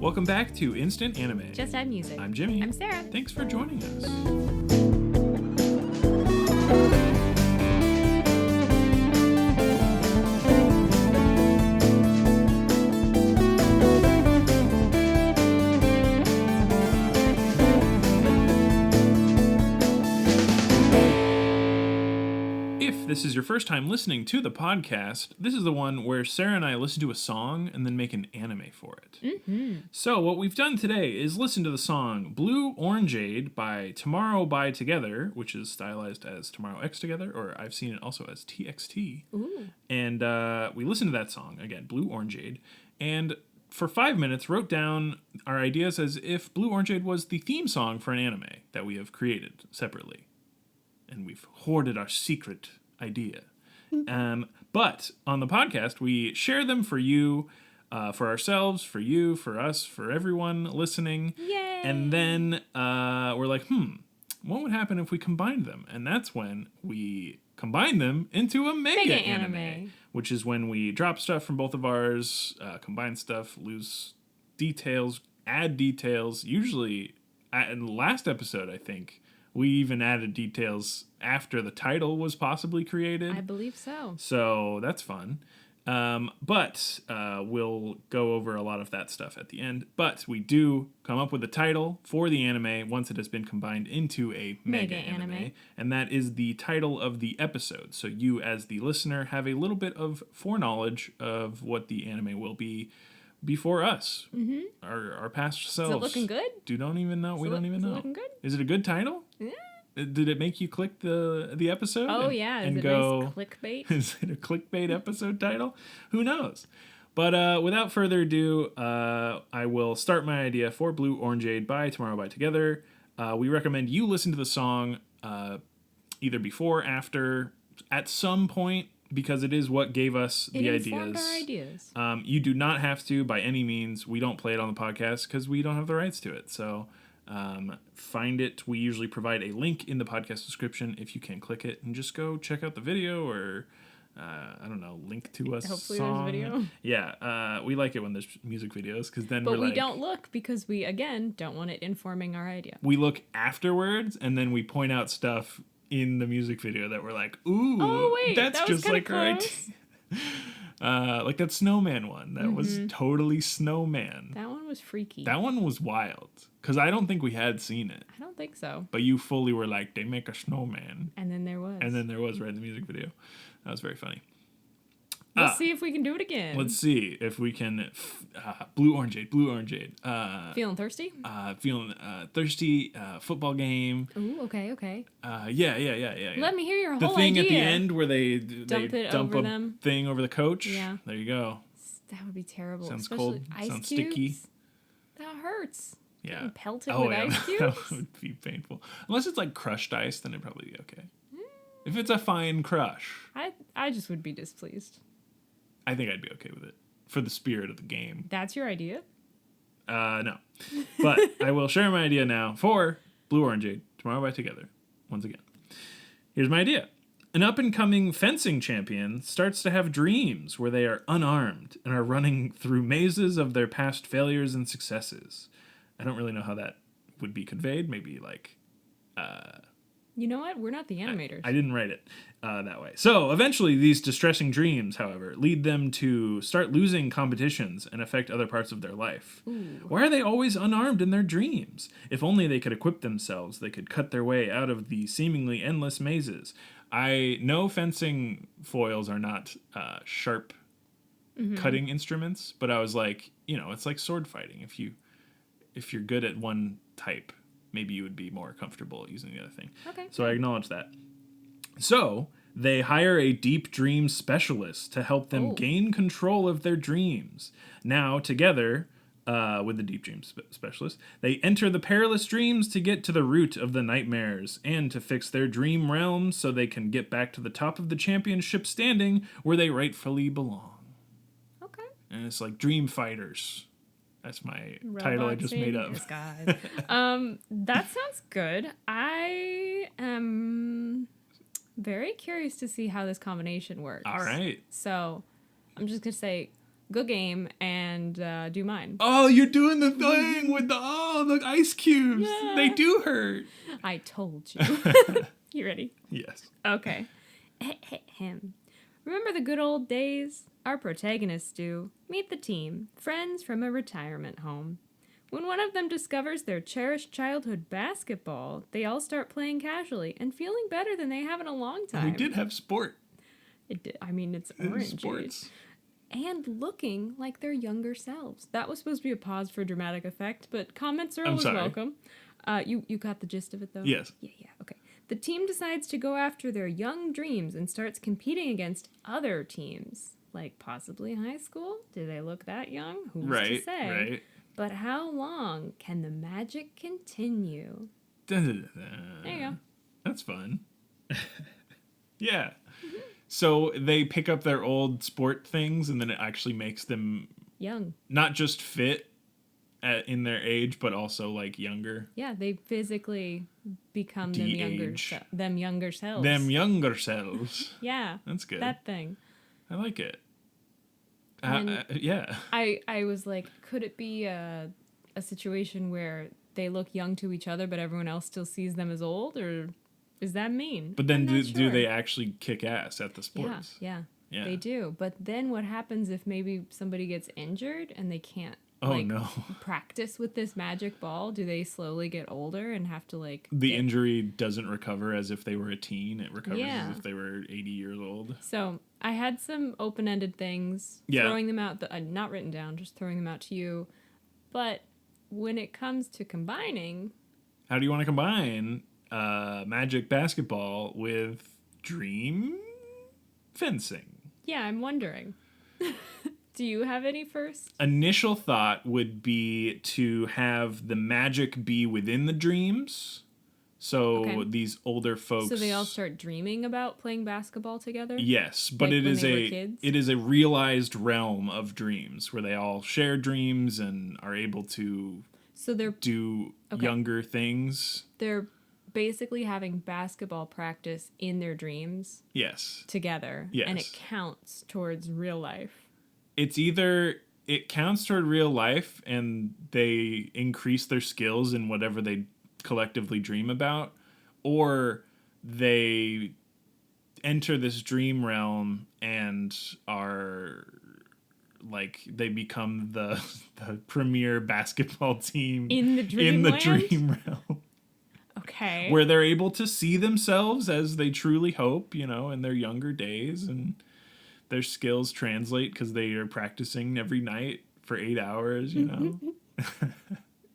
Welcome back to Instant Anime. Just Add Music. I'm Jimmy. I'm Sarah. Thanks for joining us. If this is your first time listening to the podcast, this is the one where Sarah and I listen to a song and then make an anime for it. Mm-hmm. So what we've done today is listen to the song Blue Orangeade by Tomorrow by Together, which is stylized as Tomorrow X Together, or I've seen it also as TXT. Ooh. And we listened to that song, again, Blue Orangeade, and for 5 minutes wrote down our ideas as if Blue Orangeade was the theme song for an anime that we have created separately. And we've hoarded our secret idea. But on the podcast, we share them for you, for ourselves, for you, for us, for everyone listening. Yay! And then we're like, what would happen if we combined them? And that's when we combine them into a mega anime, which is when we drop stuff from both of ours, combine stuff, lose details, add details. Usually, in the last episode, I think, we even added details after the title was possibly created. I believe so. So that's fun. But we'll go over a lot of that stuff at the end. But we do come up with a title for the anime once it has been combined into a mega anime. And that is the title of the episode. So you, as the listener, have a little bit of foreknowledge of what the anime will be before us. Mm-hmm. Our past selves. Is it looking good? Don't even know. We don't even know. Is it looking good? Is it a good title? Yeah. Did it make you click the episode? Oh, yeah. Is it nice clickbait? Is it a clickbait episode title? Who knows? But without further ado, I will start my idea for Blue Orangeade by Tomorrow by Together. We recommend you listen to the song either before, after, at some point, because it is what gave us the ideas. Our ideas. You do not have to, by any means. We don't play it on the podcast because we don't have the rights to it. So find it. We usually provide a link in the podcast description if you can click it and just go check out the video or, I don't know, link to us. Hopefully song. there's a video. Yeah, we like it when there's music videos because then But we don't look because we, again, don't want it informing our idea. We look afterwards and then we point out stuff in the music video that we're like, ooh, oh, wait, that's that just like our idea. Like that snowman one. That was totally snowman. That one was freaky. That one was wild. Because I don't think we had seen it. I don't think so. But you fully were like, they make a snowman. And then there was. And then there was right in the music video. That was very funny. Let's see if we can do it again. Let's see if we can. Blue Orangeade. Feeling thirsty? Feeling thirsty. Football game. Ooh, okay. Yeah. Let me hear your the whole thing idea. at the end where they dump a them. thing over the coach. Yeah. There you go. That would be terrible. Sounds especially cold. Ice Sounds cubes. sticky. That hurts. Yeah. Getting pelted with ice cubes? That would be painful. Unless it's like crushed ice, then it'd probably be okay. If it's a fine crush. I just would be displeased. I think I'd be okay with it. For the spirit of the game. That's your idea? No. But I will share my idea now for Blue Orangeade, Tomorrow by Together, once again. Here's my idea. An up-and-coming fencing champion starts to have dreams where they are unarmed and are running through mazes of their past failures and successes. I don't really know how that would be conveyed. Maybe like... You know what? We're not the animators. I didn't write it that way. So eventually these distressing dreams, however, lead them to start losing competitions and affect other parts of their life. Ooh. Why are they always unarmed in their dreams? If only they could equip themselves, they could cut their way out of the seemingly endless mazes. I know fencing foils are not sharp cutting instruments, but I was like, it's like sword fighting. If you're good at one type, maybe you would be more comfortable using the other thing. Okay. So I acknowledge that. So they hire a deep dream specialist to help them gain control of their dreams. Now, together with the deep dream specialist, they enter the perilous dreams to get to the root of the nightmares and to fix their dream realms so they can get back to the top of the championship standing where they rightfully belong. Okay. And it's like Dream Fighters. That's my title I just made up. That sounds good. I am very curious to see how this combination works. All right. So I'm just going to say Good game, and do mine. Oh, you're doing the thing with the ice cubes. Yeah. They do hurt. I told you. You ready? Yes. Okay. Him. Remember the good old days? Our protagonists do. Meet the team, friends from a retirement home. When one of them discovers their cherished childhood basketball, they all start playing casually and feeling better than they have in a long time. We did have sport. It did. I mean, it's In orangey. sports. And looking like their younger selves. That was supposed to be a pause for dramatic effect, but comments are I'm always sorry. welcome. You got the gist of it, though? Yes. Yeah, okay. The team decides to go after their young dreams and starts competing against other teams. Like possibly high school? Do they look that young? Who's to say? Right. But how long can the magic continue? There you go. That's fun. Yeah. So they pick up their old sport things, and then it actually makes them Young. not just fit in their age, but also like younger. Yeah, they physically become De-age. them younger selves. Them younger selves. Yeah. That's good. That thing. I like it. And yeah. I was like, could it be a situation where they look young to each other, but everyone else still sees them as old, or is that mean? But then I'm not do sure. they actually kick ass at the sports? Yeah, Yeah. they do. But then what happens if maybe somebody gets injured and they can't Oh no. practice with this magic ball? Do they slowly get older and have to The injury doesn't recover as if they were a teen. It recovers Yeah. as if they were 80 years old. So I had some open-ended things, Yeah. throwing them out, not written down, just throwing them out to you. But when it comes to combining... How do you want to combine magic basketball with dream fencing? Yeah, I'm wondering. Do you have any first? Initial thought would be to have the magic be within the dreams. So Okay. these older folks... So they all start dreaming about playing basketball together? Yes, but Like it when is they were kids? it is a realized realm of dreams where they all share dreams and are able to So do Okay. younger things. they're basically having basketball practice in their dreams Yes. together. Yes. And it counts towards real life. It's either it counts toward real life and they increase their skills in whatever they collectively dream about, or they enter this dream realm and are like they become the premier basketball team In the dreamland? dream realm. Okay. Where they're able to see themselves as they truly hope, in their younger days, and their skills translate because they are practicing every night for 8 hours,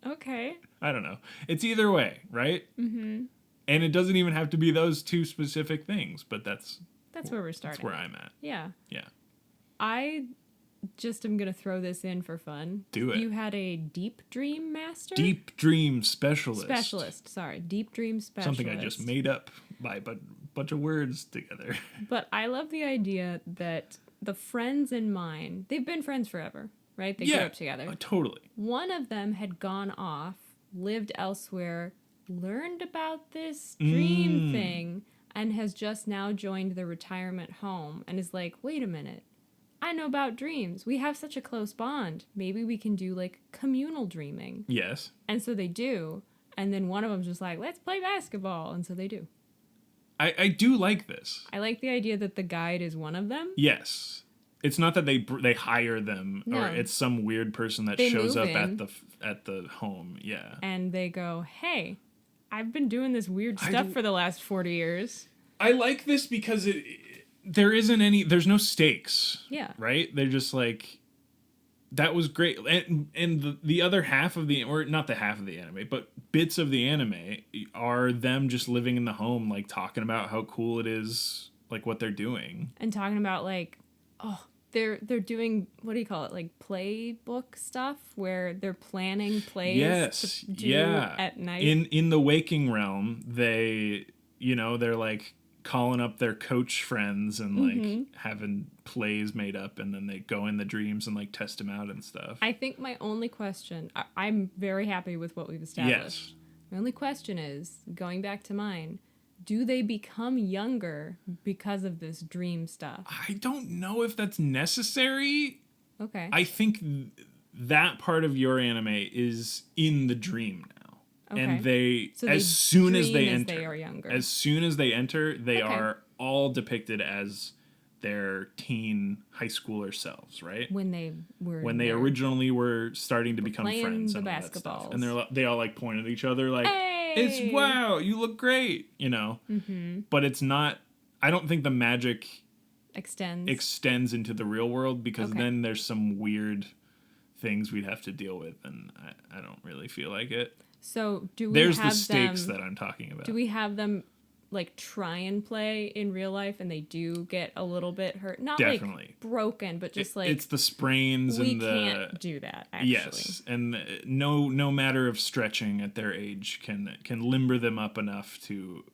Okay. I don't know. It's either way, right? Mm-hmm. And it doesn't even have to be those two specific things, but that's where we're starting. That's where I'm at. Yeah. Yeah. I just am going to throw this in for fun. Do it. You had a deep dream master? Deep dream specialist. Deep dream specialist. Something I just made up by a bunch of words together. But I love the idea that the friends in mine, they've been friends forever, right? They grew up together. Totally. One of them had gone off, lived elsewhere, learned about this dream thing, and has just now joined the retirement home and is like, wait a minute. I know about dreams. We have such a close bond. Maybe we can do like communal dreaming. Yes. And so they do. And then one of them's just like, let's play basketball. And so they do. I do like this. I like the idea that the guide is one of them. Yes. It's not that they hire them No. or it's some weird person that They shows move up in. at the home. Yeah. And they go, hey, I've been doing this weird stuff for the last 40 years. I like this because there's no stakes. Yeah. Right? They're just like, that was great. And the other half of or not the half of the anime, but bits of the anime are them just living in the home, like talking about how cool it is, like what they're doing. And talking about like, they're doing, what do you call it? Like playbook stuff where they're planning plays to do at night. In the waking realm, they're like calling up their coach friends and like having plays made up, and then they go in the dreams and like test them out and stuff. I think my only question, I'm very happy with what we've established. Yes. My only question is, going back to mine, do they become younger because of this dream stuff? I don't know if that's necessary. Okay. I think that part of your anime is in the dream now. Okay. And they, So as soon as they dream enter, they are younger. as soon as they enter, they Okay. are all depicted as their teen high schooler selves, right? When they were When they originally were starting to become playing friends the and all that stuff. basketballs. And they all like point at each other like, Hey! it's wow, you look great, you know? Mm-hmm. But it's not, I don't think the magic extends into the real world because Okay. then there's some weird things we'd have to deal with, and I don't really feel like it. So do we There's have the stakes them, that I'm talking about. Do we have them like try and play in real life and they do get a little bit hurt? Not Definitely. like broken, but just like it's the sprains we and the can't do that actually. yes, and no matter of stretching at their age can limber them up enough to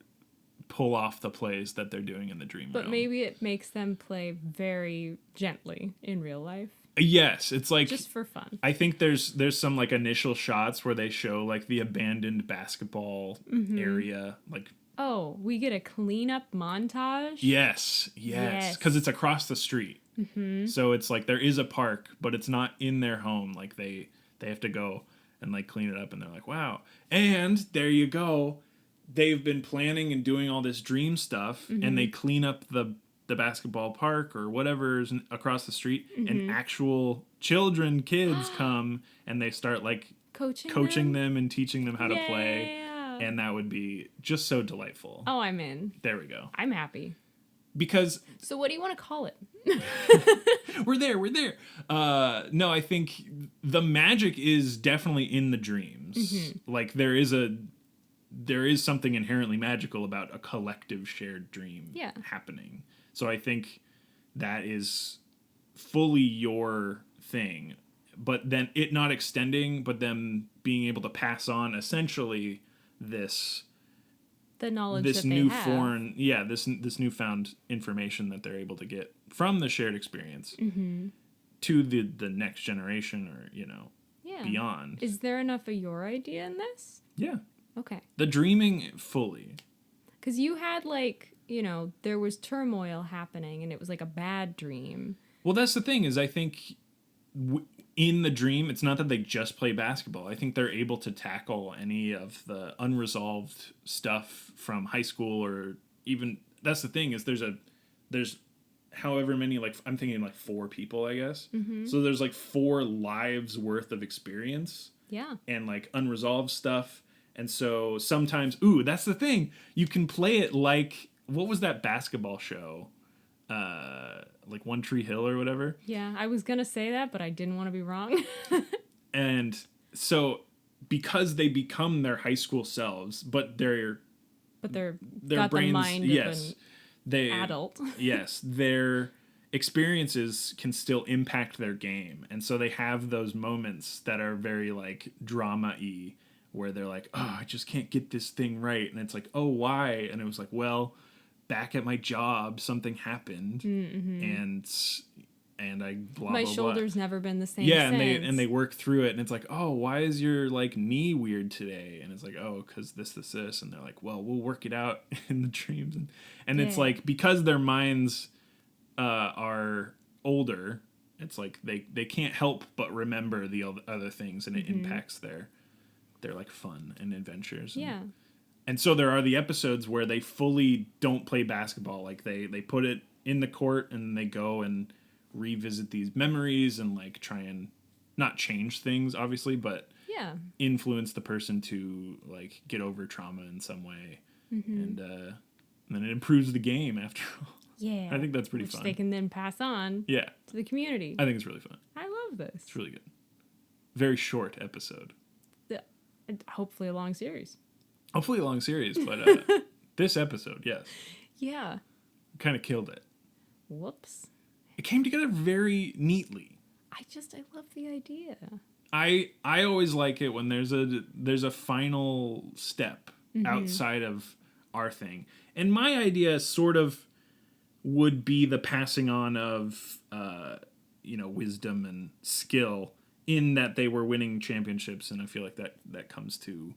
pull off the plays that they're doing in the dream But realm. maybe it makes them play very gently in real life. Yes, it's like Just for fun. I think there's some like initial shots where they show like the abandoned basketball area, like Oh, we get a cleanup montage? yes, because it's across the street. So it's like there is a park, but it's not in their home. Like they have to go and like clean it up, and they're like, wow. And there you go. They've been planning and doing all this dream stuff, and they clean up the basketball park or whatever's across the street, and actual kids come, and they start like coaching them and teaching them how to play. And that would be just so delightful. Oh, I'm in. There we go. I'm happy. Because So what do you want to call it? we're there. No, I think the magic is definitely in the dreams. Like there is something inherently magical about a collective shared dream happening. So I think that is fully your thing. But then it not extending, but them being able to pass on essentially the knowledge this that new they have. foreign this newfound information that they're able to get from the shared experience to the next generation or beyond. Is there enough of your idea in this? Yeah. Okay. The dreaming fully. Because you had there was turmoil happening and it was like a bad dream. Well, that's the thing is I think in the dream, it's not that they just play basketball. I think they're able to tackle any of the unresolved stuff from high school or even that's the thing is there's however many I'm thinking like 4 people, I guess. So there's like 4 lives worth of experience. Yeah. And like unresolved stuff. And so sometimes, that's the thing. You can play it like what was that basketball show? Like One Tree Hill or whatever. Yeah, I was gonna say that, but I didn't want to be wrong. And so because they become their high school selves, but their got brains, the mind of an adult. Yes, their experiences can still impact their game, and so they have those moments that are very like drama-y, where they're like, "Oh, I just can't get this thing right," and it's like, "Oh, why?" And it was like, "Well, back at my job, something happened, and I blah my blah shoulder's blah. Never been the same. Yeah, since. and they work through it, and it's like, oh, why is your like knee weird today? And it's like, oh, because this, and they're like, well, we'll work it out in the dreams, and it's like because their minds are older, it's like they can't help but remember the other things, and it impacts their like fun and adventures. And so there are the episodes where they fully don't play basketball. Like they put it in the court and they go and revisit these memories and like try and not change things, obviously, but influence the person to like get over trauma in some way. And then it improves the game after all. Yeah. I think that's pretty fun. They can then pass on to the community. I think it's really fun. I love this. It's really good. Very short episode. Hopefully a long series. Hopefully a long series, but this episode, yes. Yeah. Kind of killed it. Whoops. It came together very neatly. I love the idea. I always like it when there's a final step outside of our thing. And my idea sort of would be the passing on of wisdom and skill in that they were winning championships, and I feel like that comes to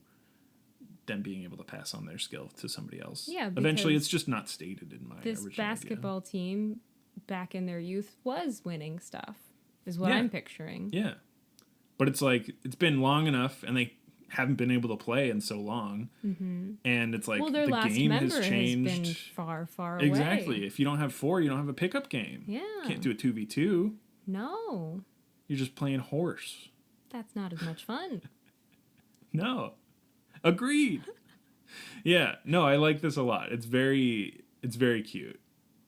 them being able to pass on their skill to somebody else. Yeah, eventually it's just not stated in my this original basketball idea. team back in their youth was winning stuff. is what I'm picturing. Yeah. But it's like, it's been long enough, and they haven't been able to play in so long. Mm-hmm. And it's like, their the last game member has changed. Has been far, far away. Exactly. If you don't have 4, you don't have a pickup game. Yeah. You can't do a 2v2. No. You're just playing horse. That's not as much fun. No. Agreed. Yeah. No, I like this a lot. It's very cute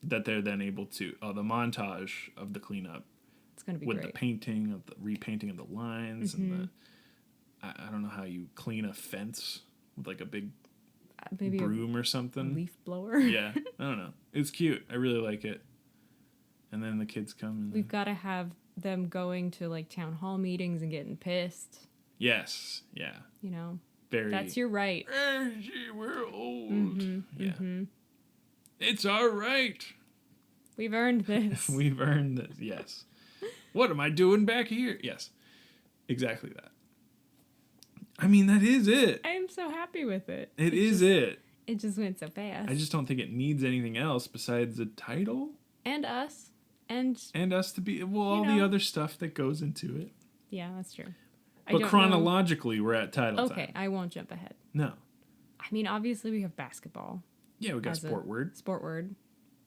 that they're then able to, the montage of the cleanup. It's going to be with great. the repainting of the lines and the, I don't know how you clean a fence with like a big maybe broom or something. Leaf blower. Yeah, I don't know. It's cute. I really like it. And then the kids come. And we've got to have them going to like town hall meetings and getting pissed. Yes. Yeah. You know. Very. That's your right. We're old. Yeah. It's our right. We've earned this. We've earned this. Yes. What am I doing back here? Yes. Exactly that. I mean, that is it. I am so happy with it. It just went so fast. I just don't think it needs anything else besides the title. And us. And us to be, all the other stuff that goes into it. Yeah, that's true. But chronologically, we're at title time. Okay, I won't jump ahead. No. I mean, obviously we have basketball. Yeah, we got sport word. Sport word.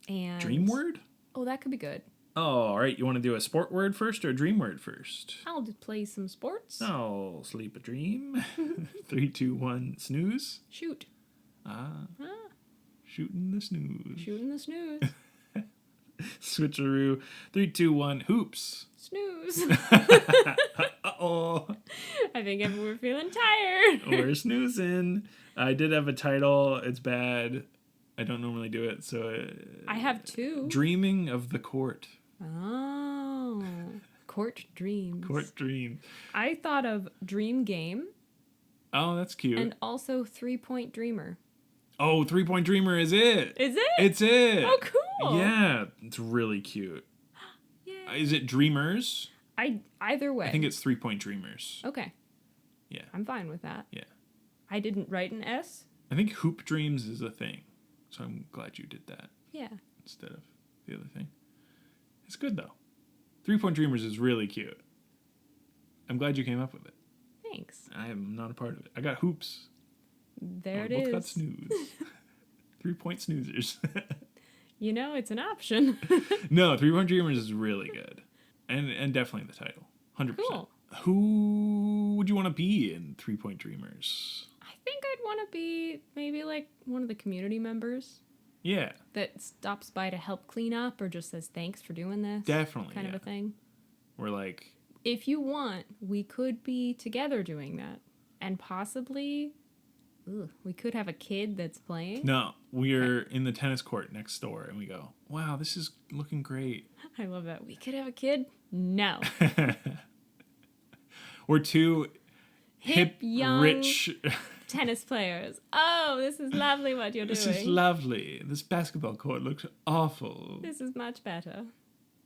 And dream word? Oh, that could be good. Oh, all right. You want to do a sport word first or a dream word first? I'll just play some sports. I'll sleep a dream. 3, 2, 1, snooze. Shoot. Shooting the snooze. Shooting the snooze. Switcheroo. 3, 2, 1, hoops. Snooze. Uh-oh. I think we're feeling tired. We're snoozing. I did have a title. It's bad. I don't normally do it, so... I have 2. Dreaming of the Court. Oh. Court Dreams. Court Dream. I thought of Dream Game. Oh, that's cute. And also 3-Point Dreamer. Oh, 3-Point Dreamer is it. Is it? It's it. Oh, cool. Yeah, it's really cute. Yay. Is it Dreamers? Either way. I think it's 3-Point Dreamers. Okay. Yeah. I'm fine with that. Yeah. I didn't write an S. I think Hoop Dreams is a thing. So I'm glad you did that. Yeah. Instead of the other thing. It's good, though. 3-Point Dreamers is really cute. I'm glad you came up with it. Thanks. I am not a part of it. I got hoops. There it both is. got snooze. 3-point snoozers. You know, it's an option. No, 3-Point Dreamers is really good. And definitely the title. 100%. Cool. Who would you want to be in 3-Point Dreamers? I think I'd want to be maybe like one of the community members. Yeah. That stops by to help clean up or just says thanks for doing this. Definitely. Kind of a thing. We're like... If you want, we could be together doing that. And possibly... we could have a kid that's playing. No, we're in the tennis court next door, and we go, wow, this is looking great. I love that. We could have a kid? No. We're 2 hip young, rich... tennis players. Oh, this is lovely what you're doing. This is lovely. This basketball court looks awful. This is much better.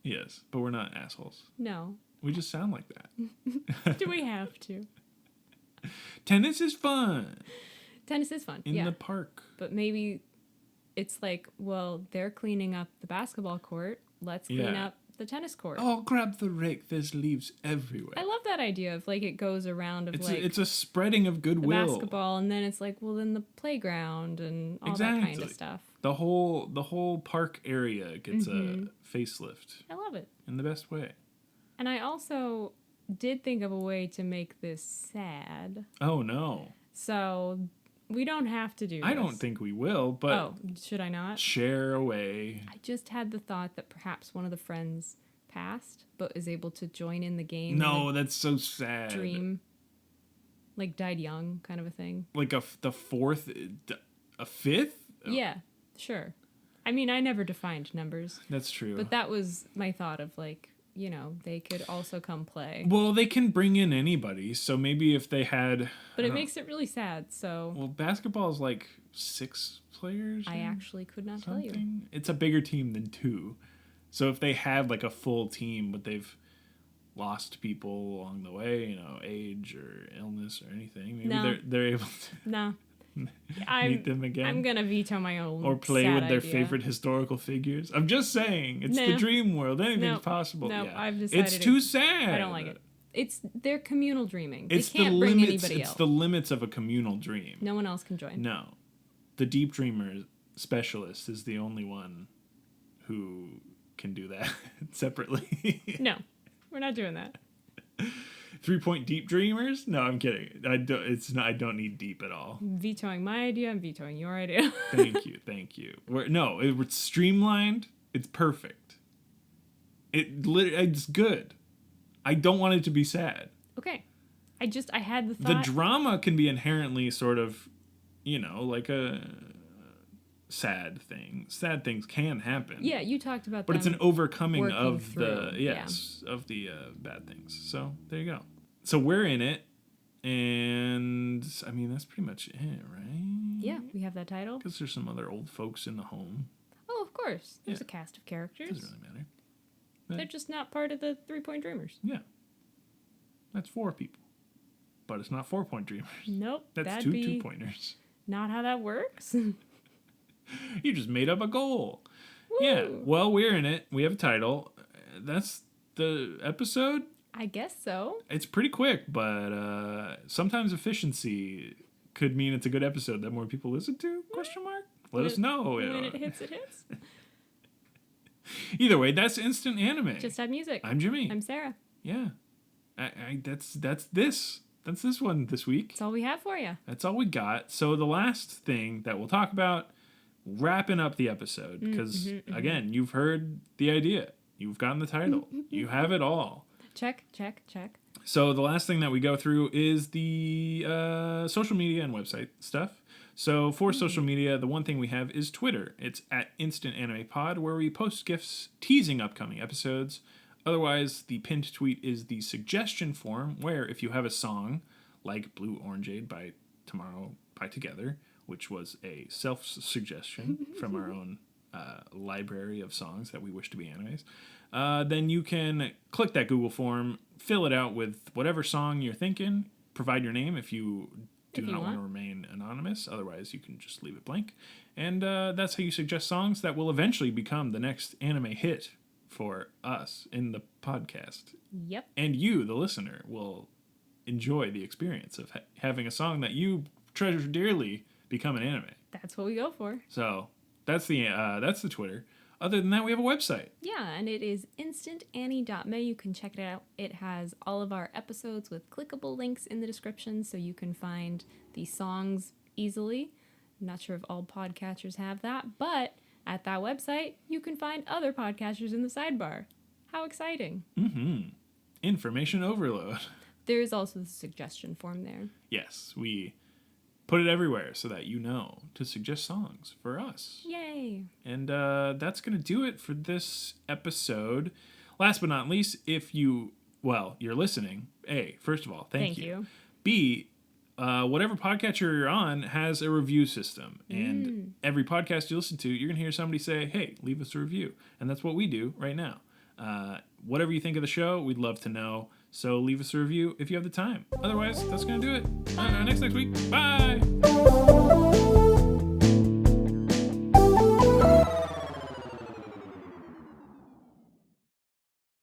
Yes, but we're not assholes. No. We just sound like that. Do we have to? Tennis is fun. Tennis is fun. In the park. But maybe it's like, well, they're cleaning up the basketball court. Let's clean up the tennis court. Oh, grab the rake. There's leaves everywhere. I love that idea of like it goes around of it's a spreading of goodwill. The basketball, and then it's like, well, then the playground and all that kind of stuff. The whole park area gets a facelift. I love it. In the best way. And I also did think of a way to make this sad. Oh, no. So we don't have to do this. I don't think we will, but... Oh, should I not? Share away. I just had the thought that perhaps one of the friends passed, but is able to join in the game. No, that's so sad. Dream. Like died young kind of a thing. Like a fifth? Oh. Yeah, sure. I mean, I never defined numbers. That's true. But that was my thought of like, you know, they could also come play. Well, they can bring in anybody, so maybe if they had... But it makes it really sad, so... Well, basketball is like 6 players? I actually could not tell you. It's a bigger team than 2. So if they had like a full team, but they've lost people along the way, you know, age or illness or anything, maybe they're able to... No. meet them again. I'm gonna veto my own. Or play sad with their idea. favorite historical figures. I'm just saying, it's the No. dream world. Anything's No. possible. No, Yeah. I've decided It's too sad. I don't like it. It's their communal dreaming. It's they can't the bring limits. anybody It's else. the limits of a communal dream. No one else can join. No, the deep dreamer specialist is the only one who can do that separately. No, we're not doing that. 3-point deep dreamers? No, I'm kidding. I don't. It's not. I don't need deep at all. I'm vetoing my idea. I'm vetoing your idea. Thank you. It's streamlined. It's perfect. It's good. I don't want it to be sad. Okay. I had the The thought. drama can be inherently sort of, like a sad thing. Sad things can happen. Yeah, you talked about But them it's an overcoming working of through, of the bad things. So there you go. So we're in it, and I mean that's pretty much it, right? Yeah, we have that title. Because there's some other old folks in the home. Oh, of course. There's Yeah. a cast of characters. Doesn't really matter. They're just not part of the 3-point dreamers. Yeah, that's 4 people, but it's not 4-point dreamers. Nope. That's that'd 2 be 2-pointers. not how that works. You just made up a goal. Woo. Yeah. Well, we're in it. We have a title. That's the episode. I guess so. It's pretty quick, but sometimes efficiency could mean it's a good episode that more people listen to? Question mark. Let us know. When it hits, it hits. Either way, that's Instant Anime. Just add music. I'm Jimmy. I'm Sarah. Yeah. That's this. That's this one this week. That's all we have for you. That's all we got. So the last thing that we'll talk about, wrapping up the episode, because again, you've heard the idea. You've gotten the title. You have it all. Check. So the last thing that we go through is the social media and website stuff. So for social media, the one thing we have is Twitter. It's at Instant Anime Pod, where we post GIFs teasing upcoming episodes. Otherwise, the pinned tweet is the suggestion form, where if you have a song like Blue Orangeade by Tomorrow by Together, which was a self-suggestion from our own library of songs that we wish to be animes, then you can click that Google form, fill it out with whatever song you're thinking, provide your name if you do not want to remain anonymous. Otherwise, you can just leave it blank. And that's how you suggest songs that will eventually become the next anime hit for us in the podcast. Yep. And you, the listener, will enjoy the experience of having a song that you treasure dearly become an anime. That's what we go for. So that's the Twitter. Other than that, we have a website. Yeah, and it is instantannie.me. You can check it out. It has all of our episodes with clickable links in the description, so you can find the songs easily. I'm not sure if all podcatchers have that, but at that website, you can find other podcatchers in the sidebar. How exciting. Mm-hmm. Information overload. There is also the suggestion form there. Yes, we put it everywhere so that you know to suggest songs for us. Yay. And that's going to do it for this episode. Last but not least, if you're listening, A, first of all, thank you. B, whatever podcatcher you're on has a review system. And every podcast you listen to, you're going to hear somebody say, hey, leave us a review. And that's what we do right now. Whatever you think of the show, we'd love to know. So leave us a review if you have the time. Otherwise, that's going to do it. Next week. Bye!